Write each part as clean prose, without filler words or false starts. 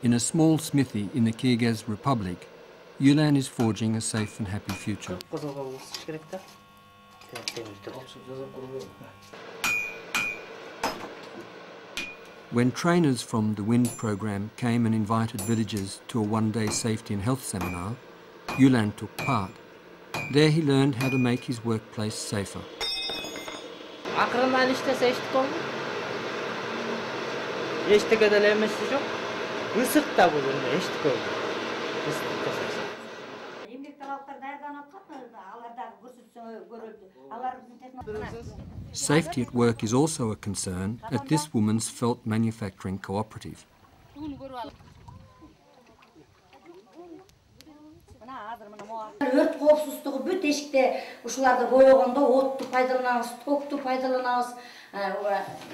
In a small smithy in the Kyrgyz Republic, Yulan is forging a safe and happy future. When trainers from the WIND program came and invited villagers to a one-day safety and health seminar, Yulan took part. There he learned how to make his workplace safer. Safety at work is also a concern at this woman's felt manufacturing cooperative. Өрт коопсуздугу бүт эшикте ушуларды коёгондо отту пайдаланабыз, токту пайдаланабыз.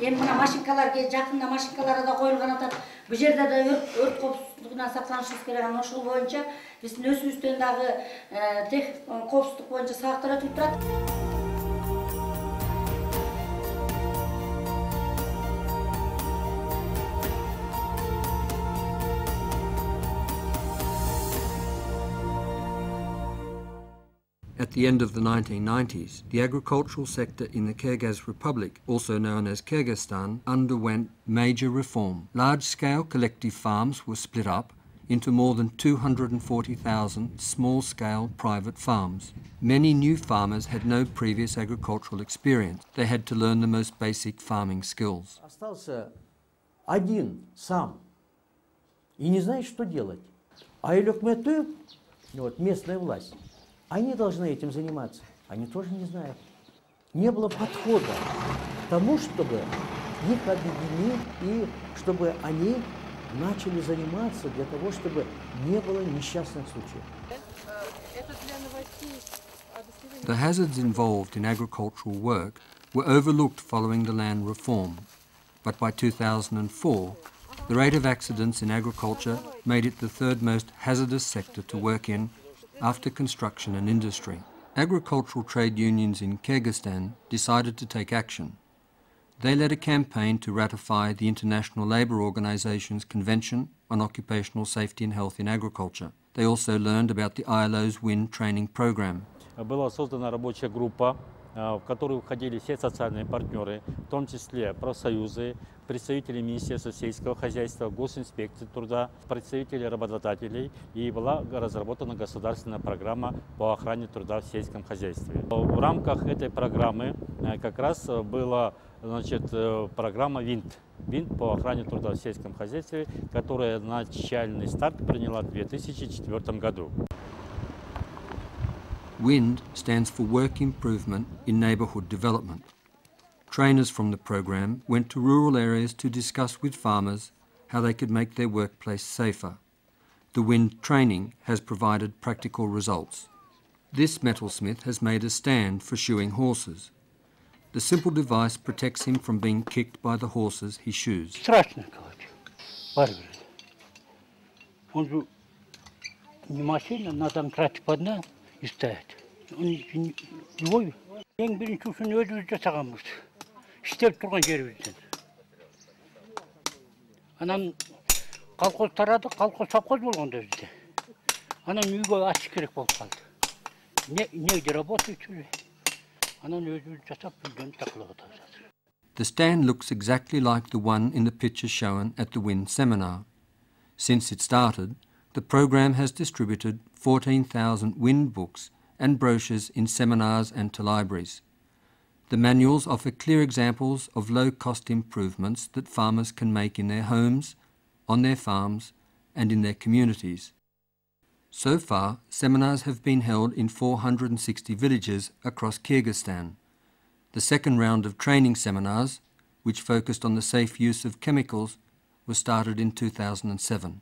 Эми мына машинкалар жакында машинкалар да коюлган атат. Бу жерде да өрт коопсуздугуна сактанышыбыз керек. Анан ошол боюнча биздин өзүбүздөн дагы тех коопсуздук боюнча сабактар өтүп турат. At the end of the 1990s, the agricultural sector in the Kyrgyz Republic, also known as Kyrgyzstan, underwent major reform. Large-scale collective farms were split up into more than 240,000 small-scale private farms. Many new farmers had no previous agricultural experience. They had to learn the most basic farming skills. Остался один сам и не знает, что делать. А Илюкметы, местная власть, они должны этим заниматься. Они тоже не знают. Не было подхода к тому, чтобы их объединить и чтобы они начали заниматься для того, чтобы не было несчастных случаев. The hazards involved in agricultural work were overlooked following the land reform. But by 2004, the rate of accidents in agriculture made it the third most hazardous sector to work in after construction and industry. Agricultural trade unions in Kyrgyzstan decided to take action. They led a campaign to ratify the International Labour Organization's Convention on Occupational Safety and Health in Agriculture. They also learned about the ILO's WIND training program. Была создана рабочая группа, в которую входили все социальные партнеры, в том числе профсоюзы, представители Министерства сельского хозяйства, госинспекции труда, представители работодателей, и была разработана государственная программа по охране труда в сельском хозяйстве. В рамках этой программы как раз была программа ВИНТ по охране труда в сельском хозяйстве, которая начальный старт приняла в 2004 году. WIND stands for Work Improvement in Neighbourhood Development. Trainers from the program went to rural areas to discuss with farmers how they could make their workplace safer. The WIND training has provided practical results. This metalsmith has made a stand for shoeing horses. The simple device protects him from being kicked by the horses he shoes. Страшно, короче. Он же не машина, надо тратить по дна и стоять. Он любой. Ең бірінші үшін өзіміз жасағанбыз. Істеп тұрған жерімізден. Анан колхоз тарады, колхоз совхоз болғанда бізде. Анан үйге ачыш керек болып қалды. Негде работать уже. Анан өзіміз жасап үйден тақылығы тазады. The stand looks exactly like the one in the picture shown at the WIND seminar. Since it started, the program has distributed 14,000 WIND books and brochures in seminars and to libraries. The manuals offer clear examples of low-cost improvements that farmers can make in their homes, on their farms, and in their communities. So far, seminars have been held in 460 villages across Kyrgyzstan. The second round of training seminars, which focused on the safe use of chemicals, was started in 2007.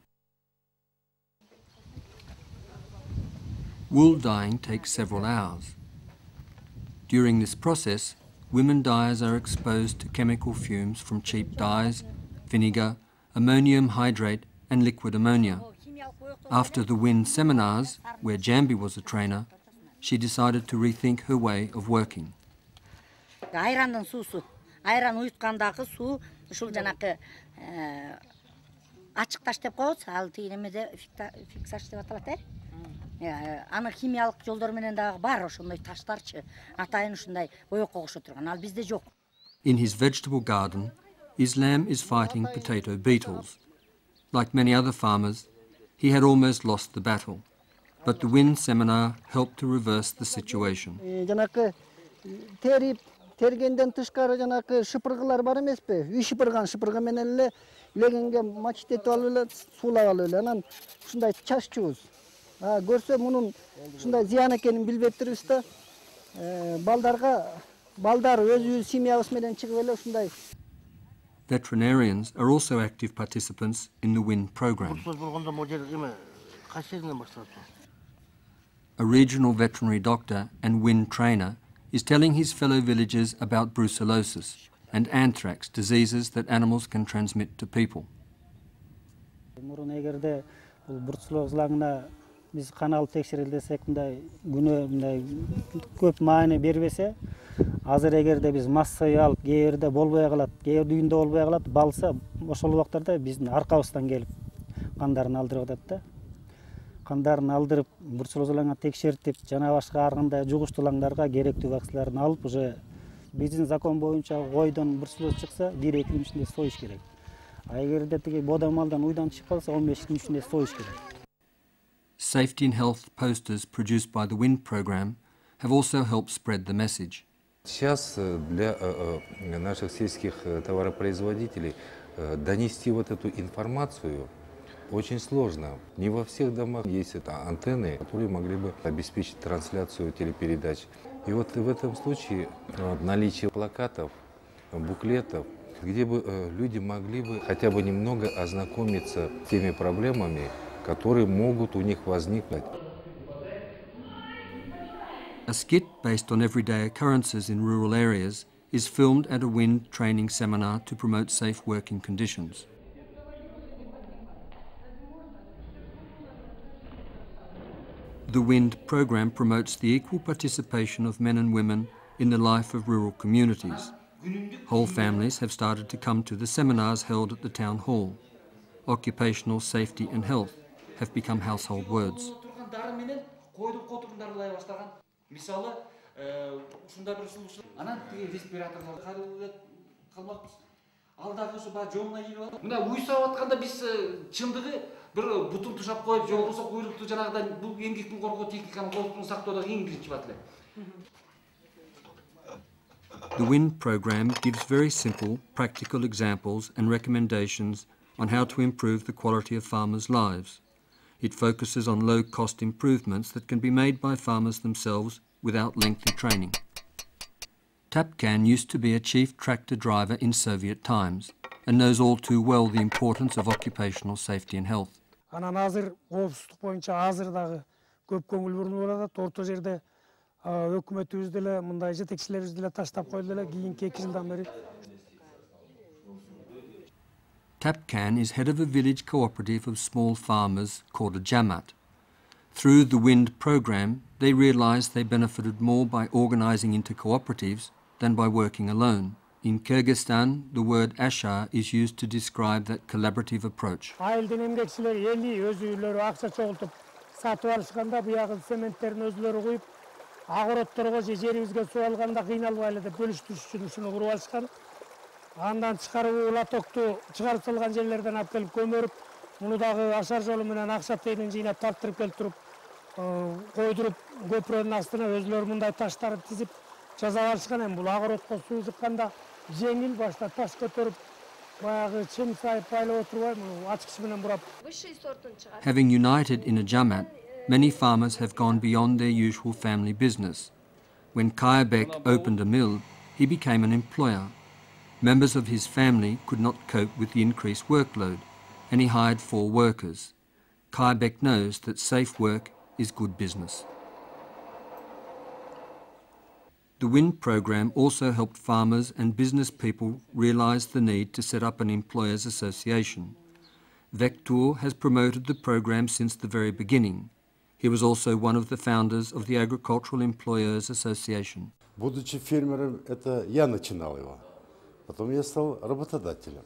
Wool dyeing takes several hours. During this process, women dyers are exposed to chemical fumes from cheap dyes, vinegar, ammonium hydrate and liquid ammonia. After the WIND seminars, where Jambi was a trainer, she decided to rethink her way of working. Айрандын суусу, айран уйуткандагы суу ушул жанакы ачык таш деп коебуз, ал тигинемеде фиксаж деп аталат, аны химиялык жолдор менен дагы бар ошондой таштарчы, атайын ушундай боекко кошо турган, ал бизде жок. In his vegetable garden, Islam is fighting potato beetles. Like many other farmers, he had almost lost the battle, but the WIN seminar helped to reverse the situation. Жанакы тергенден тышкары жанакы шыпыргылар бар эмеспи? Үй шыпыргы менен эле үлегенге мачит этип алып эле суулап алып эле анан ушундай чаччубуз. Көрсө мунун ушундай зыян экенин билбеп турбуз да. Балдар өзүбүз семьябыз менен чыгып эле ушундай. Veterinarians are also active participants in the WIN program. A regional veterinary doctor and WIN trainer is telling his fellow villagers about brucellosis and anthrax, diseases that animals can transmit to people. Мурун эгерде бул бруцеллоз лаңына биз кан алып текшерели десек, мындай күнөө мындай көп маани бербесе, азыр эгерде биз массой алып, кээ жерде болбой калат, кээ жерде үйүндө болбой калат, балса ошол убактарда биздин аркабыздан келип кандарын алдырып атат да. Кандарын алдырып, бруцеллоз лаңына текшертип, жана башка ар кандай жугуштуу лаңдарга керектүү вакциналарын алып, уже биздин закон боюнча койдон бруцеллоз чыкса, 1-2 күн ичинде союш керек. А эгерде тиги бодомалдан уйдан чыгып калса, 15 күн ичинде союш керек. Safety and health posters produced by the WIN program have also helped spread the message. Сейчас для наших сельских товаропроизводителей донести вот эту информацию очень сложно. Не во всех домах есть антенны, которые могли бы обеспечить трансляцию телепередач. И вот в этом случае наличие плакатов, буклетов, где бы люди могли бы хотя бы немного ознакомиться с теми проблемами, которые могут у них возникнуть. A skit based on everyday occurrences in rural areas is filmed at a WIN training seminar to promote safe working conditions. The WIND program promotes the equal participation of men and women in the life of rural communities. Whole families have started to come to the seminars held at the town hall. Occupational safety and health have become household words. Мисалы, ушундай бир сулуш. Анан тиги респираторлор кайрылып калмакпыз. Алдагы ушу баа жолуна кирип алып. Мына уйсап атканда биз чындыгы бир бутун тушап коюп, же болбосо куйрукту жанагыдай бул эмгектин коргоо техниканын колуктун сактоодогу эң биринчи батылы. The WIN program gives very simple, practical examples and recommendations on how to improve the quality of farmers' lives. It focuses on low-cost improvements that can be made by farmers themselves without lengthy training. Tapkan used to be a chief tractor driver in Soviet times and knows all too well the importance of occupational safety and health. Анан азыр коопсуздук боюнча азыр дагы көп көңүл бурулуп атат. Орто жерде өкмөтүбүз деле мындай жетекчилерибиз деле таштап койду эле кийинки 2 жылдан бери. Tapkan is head of a village cooperative of small farmers called a Jamat. Through the WIND program, they realised they benefited more by organising into cooperatives than by working alone. In Kyrgyzstan, the word ashar is used to describe that collaborative approach. Айылдын эмгекчилери эли өз үйлөрү акча чогултуп сатып алышканда буягы цементтерин өзүлөрү куюп, агоротторго же жерибизге суу алганда кыйналбайлы деп бөлүштүрүш үчүн ушуну куруп алышкан. Андан чыгарып латокту чыгарып салган жерлерден алып келип көмөрүп, муну дагы ашар жолу менен акча тегин жыйнап тартырып келтирип, койдуруп көпүрөнүн астына өзүлөрү мындай таштарды тизип жасап алышкан. Эми бул агоротко суу жыкканда жеңил, башта таш көтөрүп, баягы чым сайып байлап отурбай, муну ачкыч менен бурап. Having united in a Jamat, many farmers have gone beyond their usual family business. When Kayabek opened a mill, he became an employer. Members of his family could not cope with the increased workload, and he hired 4 workers. Kayabek knows that safe work is good business. The WIND program also helped farmers and business people realise the need to set up an employers' association. Vector has promoted the program since the very beginning. He was also one of the founders of the Agricultural Employers Association. Будучи фермером, это я начинал его. Потом я стал работодателем.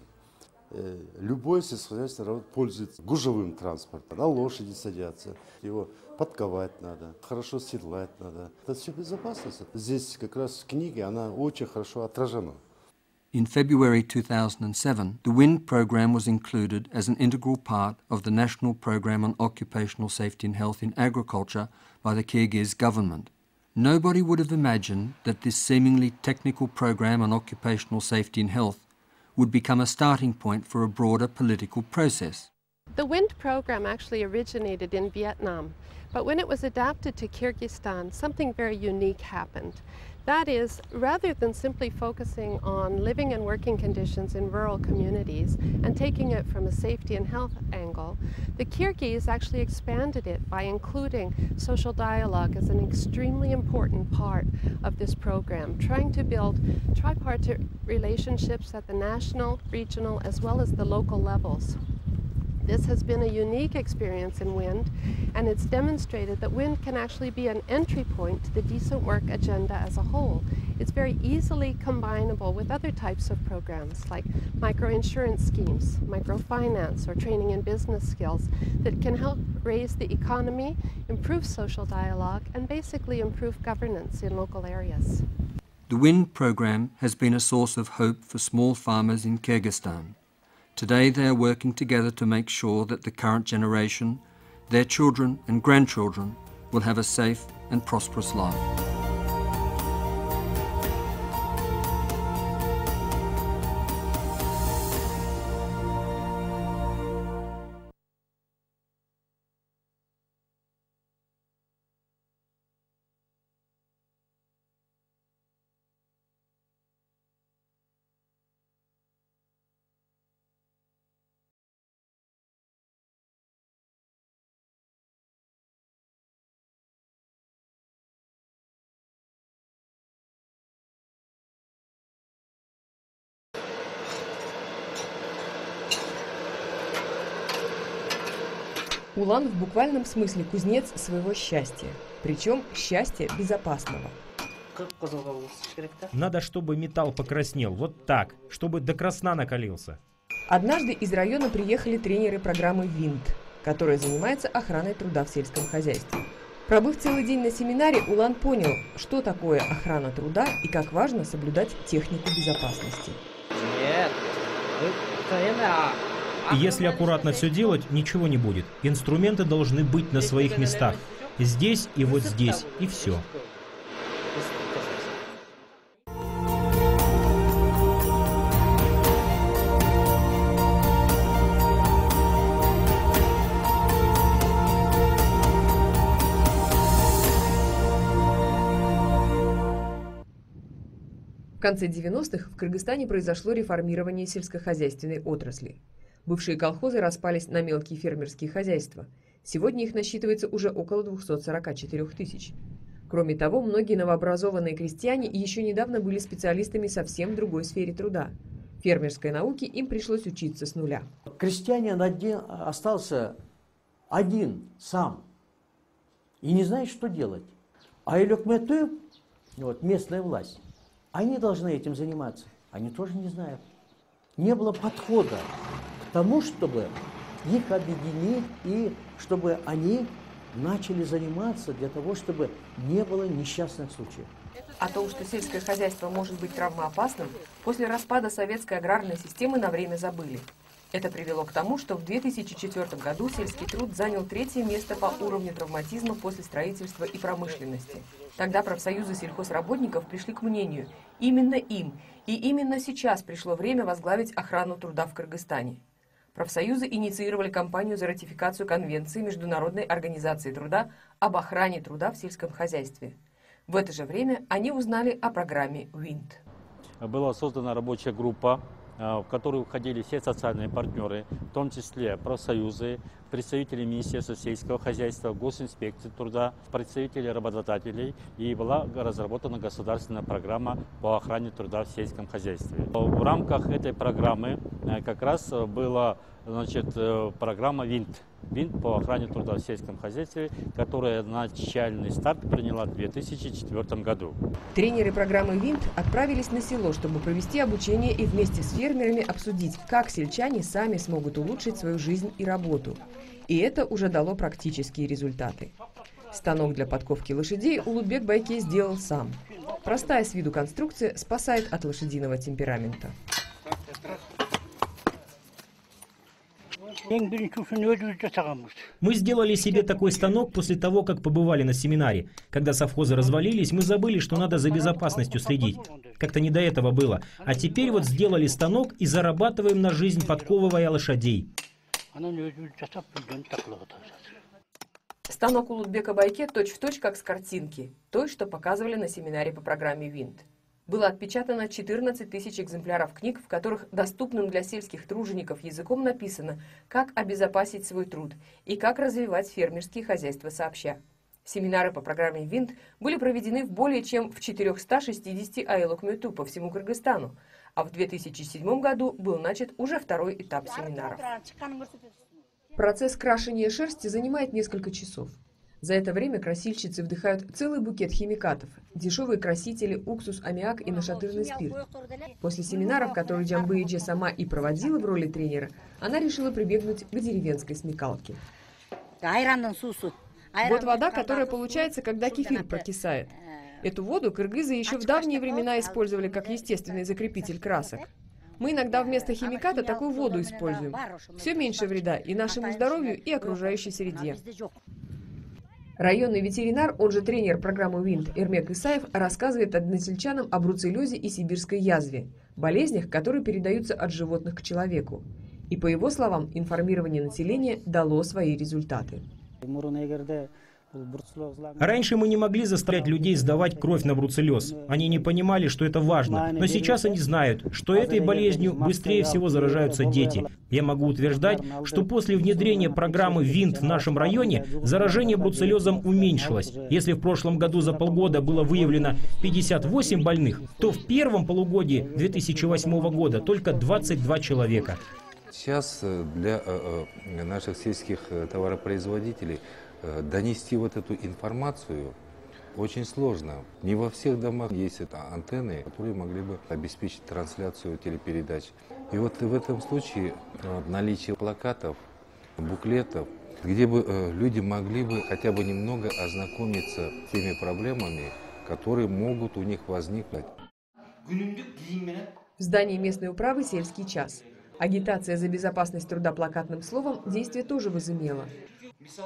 любой сельскохозяйственный работ пользуется гужевым транспортом. На лошади садятся, его подковать надо, хорошо седлать надо. Это все безопасность. Здесь как раз в книге она очень хорошо отражена. In February 2007, the WIND program was included as an integral part of the National Program on Occupational Safety and Health in Agriculture by the Kyrgyz government. Nobody would have imagined that this seemingly technical program on occupational safety and health would become a starting point for a broader political process. The WIND program actually originated in Vietnam, but when it was adapted to Kyrgyzstan, something very unique happened. That is, rather than simply focusing on living and working conditions in rural communities and taking it from a safety and health angle, the Kyrgyz actually expanded it by including social dialogue as an extremely important part of this program, trying to build tripartite relationships at the national, regional, as well as the local levels. This has been a unique experience in WIND, and it's demonstrated that WIND can actually be an entry point to the decent work agenda as a whole. It's very easily combinable with other types of programs like microinsurance schemes, microfinance, or training in business skills that can help raise the economy, improve social dialogue, and basically improve governance in local areas. The WIND program has been a source of hope for small farmers in Kyrgyzstan. Today they are working together to make sure that the current generation, their children and grandchildren, will have a safe and prosperous life. Улан в буквальном смысле кузнец своего счастья, причем счастья безопасного. Надо, чтобы металл покраснел, вот так, чтобы до красна накалился. Однажды из района приехали тренеры программы ВИНД, которая занимается охраной труда в сельском хозяйстве. Пробыв целый день на семинаре, Улан понял, что такое охрана труда и как важно соблюдать технику безопасности. И если аккуратно все делать, ничего не будет. Инструменты должны быть на своих местах. Здесь и вот здесь, и все. В конце 90-х в Кыргызстане произошло реформирование сельскохозяйственной отрасли. Бывшие колхозы распались на мелкие фермерские хозяйства. Сегодня их насчитывается уже около 244 тысяч. Кроме того, многие новообразованные крестьяне еще недавно были специалистами совсем в другой сфере труда. Фермерской науке им пришлось учиться с нуля. Крестьянин остался один, сам, и не знает, что делать. А Элёкмету, вот местная власть, они должны этим заниматься. Они тоже не знают. Не было подхода к тому, чтобы их объединить и чтобы они начали заниматься для того, чтобы не было несчастных случаев. О том, что сельское хозяйство может быть травмоопасным, после распада советской аграрной системы на время забыли. Это привело к тому, что в 2004 году сельский труд занял 3-е место по уровню травматизма после строительства и промышленности. Тогда профсоюзы сельхозработников пришли к мнению, именно им и именно сейчас пришло время возглавить охрану труда в Кыргызстане. Профсоюзы инициировали кампанию за ратификацию Конвенции Международной организации труда об охране труда в сельском хозяйстве. В это же время они узнали о программе WIND. Была создана рабочая группа, в которую входили все социальные партнеры, в том числе профсоюзы, представители Министерства сельского хозяйства, госинспекции труда, представители работодателей, и была разработана государственная программа по охране труда в сельском хозяйстве. В рамках этой программы как раз была программа WIND. ВИНТ по охране труда в сельском хозяйстве, которая начальный старт приняла в 2004 году. Тренеры программы ВИНТ отправились на село, чтобы провести обучение и вместе с фермерами обсудить, как сельчане сами смогут улучшить свою жизнь и работу. И это уже дало практические результаты. Станок для подковки лошадей Улугбек Байке сделал сам. Простая с виду конструкция спасает от лошадиного темперамента. Мы сделали себе такой станок после того, как побывали на семинаре. Когда совхозы развалились, мы забыли, что надо за безопасностью следить. Как-то не до этого было. А теперь вот сделали станок и зарабатываем на жизнь, подковывая лошадей. Станок Улугбека Байке точь-в-точь как с картинки, той, что показывали на семинаре по программе ВИНТ. Было отпечатано 14 тысяч экземпляров книг, в которых доступным для сельских тружеников языком написано, как обезопасить свой труд и как развивать фермерские хозяйства сообща. Семинары по программе ВИНТ были проведены в более чем в 460 айлок мюту по всему Кыргызстану, а в 2007 году был начат уже второй этап семинаров. Процесс крашения шерсти занимает несколько часов. За это время красильщицы вдыхают целый букет химикатов – дешевые красители, уксус, аммиак и нашатырный спирт. После семинаров, которые Джамбыиджи сама и проводила в роли тренера, она решила прибегнуть к деревенской смекалке. Вот вода, которая получается, когда кефир прокисает. Эту воду кыргызы еще в давние времена использовали как естественный закрепитель красок. Мы иногда вместо химиката такую воду используем. Все меньше вреда и нашему здоровью, и окружающей среде. Районный ветеринар, он же тренер программы ВИНТ Эрмек Исаев, рассказывает односельчанам о бруцеллезе и сибирской язве, болезнях, которые передаются от животных к человеку. И по его словам, информирование населения дало свои результаты. Раньше мы не могли заставлять людей сдавать кровь на бруцеллез. Они не понимали, что это важно. Но сейчас они знают, что этой болезнью быстрее всего заражаются дети. Я могу утверждать, что после внедрения программы ВИНТ в нашем районе заражение бруцеллезом уменьшилось. Если в прошлом году за полгода было выявлено 58 больных, то в первом полугодии 2008 года только 22 человека. Сейчас для наших сельских товаропроизводителей донести вот эту информацию очень сложно. Не во всех домах есть антенны, которые могли бы обеспечить трансляцию телепередач. И вот в этом случае наличие плакатов, буклетов, где бы люди могли бы хотя бы немного ознакомиться с теми проблемами, которые могут у них возникнуть. В здании местной управы «Сельский час». Агитация за безопасность труда плакатным словом действие тоже возымела.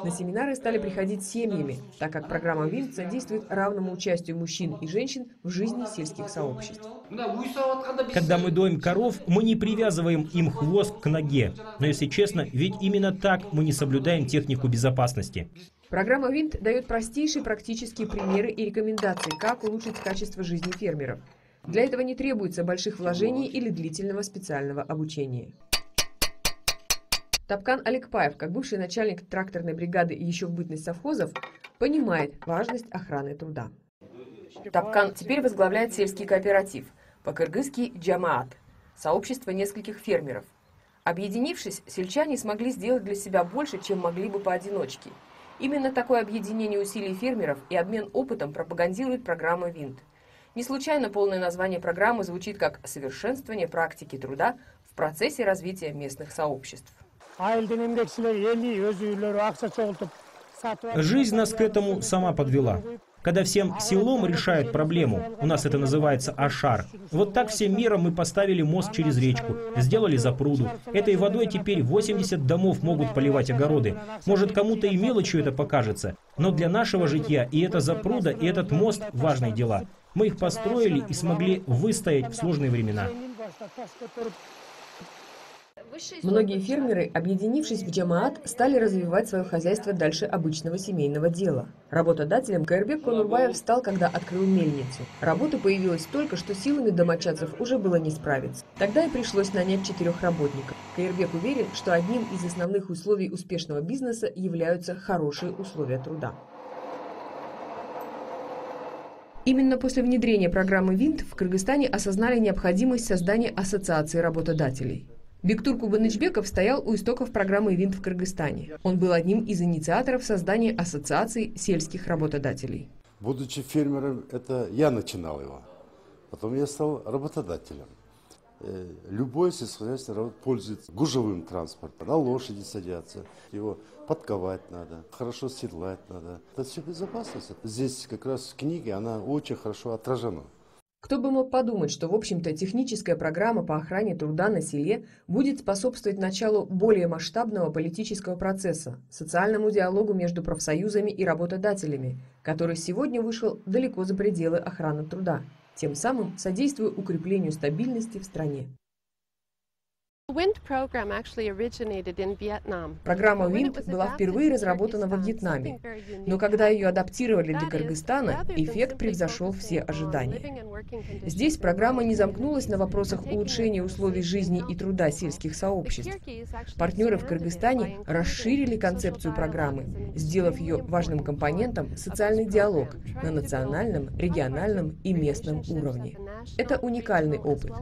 На семинары стали приходить семьями, так как программа ВИНТ содействует равному участию мужчин и женщин в жизни сельских сообществ. Когда мы доим коров, мы не привязываем им хвост к ноге. Но если честно, ведь именно так мы не соблюдаем технику безопасности. Программа ВИНТ дает простейшие практические примеры и рекомендации, как улучшить качество жизни фермеров. Для этого не требуется больших вложений или длительного специального обучения. Тапкан Аликпаев, как бывший начальник тракторной бригады еще в бытность совхозов, понимает важность охраны труда. Тапкан теперь возглавляет сельский кооператив, по-кыргызски «Джамаат» – сообщество нескольких фермеров. Объединившись, сельчане смогли сделать для себя больше, чем могли бы поодиночке. Именно такое объединение усилий фермеров и обмен опытом пропагандирует программа ВИНТ. Не случайно полное название программы звучит как «Совершенствование практики труда в процессе развития местных сообществ». Жизнь нас к этому сама подвела. Когда всем селом решают проблему, у нас это называется ашар. Вот так всем миром мы поставили мост через речку, сделали запруду. Этой водой теперь 80 домов могут поливать огороды. Может, кому-то и мелочью это покажется, но для нашего житья и эта запруда, и этот мост – важные дела. Мы их построили и смогли выстоять в сложные времена. Многие фермеры, объединившись в джамаат, стали развивать свое хозяйство дальше обычного семейного дела. Работодателем Кайырбек Конурбаев стал, когда открыл мельницу. Работы появилось столько, что силами домочадцев уже было не справиться. Тогда и пришлось нанять 4 работников. Кайырбек уверен, что одним из основных условий успешного бизнеса являются хорошие условия труда. Именно после внедрения программы ВИНТ в Кыргызстане осознали необходимость создания ассоциации работодателей. Бектур Кубанычбеков стоял у истоков программы «Винт» в Кыргызстане. Он был одним из инициаторов создания Ассоциации сельских работодателей. Будучи фермером, это я начинал его. Потом я стал работодателем. Любой сельскохозяйственный работник пользуется гужевым транспортом. На лошади садятся, его подковать надо, хорошо седлать надо. Это все безопасность. Здесь как раз в книге она очень хорошо отражена. Кто бы мог подумать, что, в общем-то, техническая программа по охране труда на селе будет способствовать началу более масштабного политического процесса, социальному диалогу между профсоюзами и работодателями, который сегодня вышел далеко за пределы охраны труда, тем самым содействуя укреплению стабильности в стране. Программа WINT была впервые разработана во Вьетнаме, но когда ее адаптировали для Кыргызстана, эффект превзошел все ожидания. Здесь программа не замкнулась на вопросах улучшения условий жизни и труда сельских сообществ. Партнеры в Кыргызстане расширили концепцию программы, сделав ее важным компонентом социальный диалог на национальном, региональном и местном уровне. Это уникальный опыт.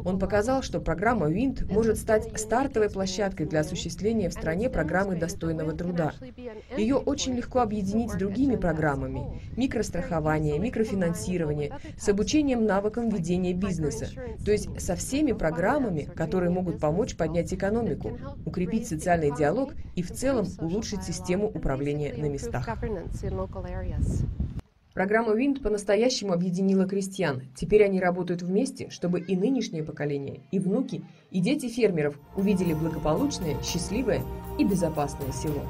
Он показал, что программа WINT может стать стартовой площадкой для осуществления в стране программы достойного труда. Ее очень легко объединить с другими программами – микрострахование, микрофинансирование, с обучением навыкам ведения бизнеса, то есть со всеми программами, которые могут помочь поднять экономику, укрепить социальный диалог и в целом улучшить систему управления на местах. Программа WINT по-настоящему объединила крестьян. Теперь они работают вместе, чтобы и нынешнее поколение, и внуки, и дети фермеров увидели благополучное, счастливое и безопасное село.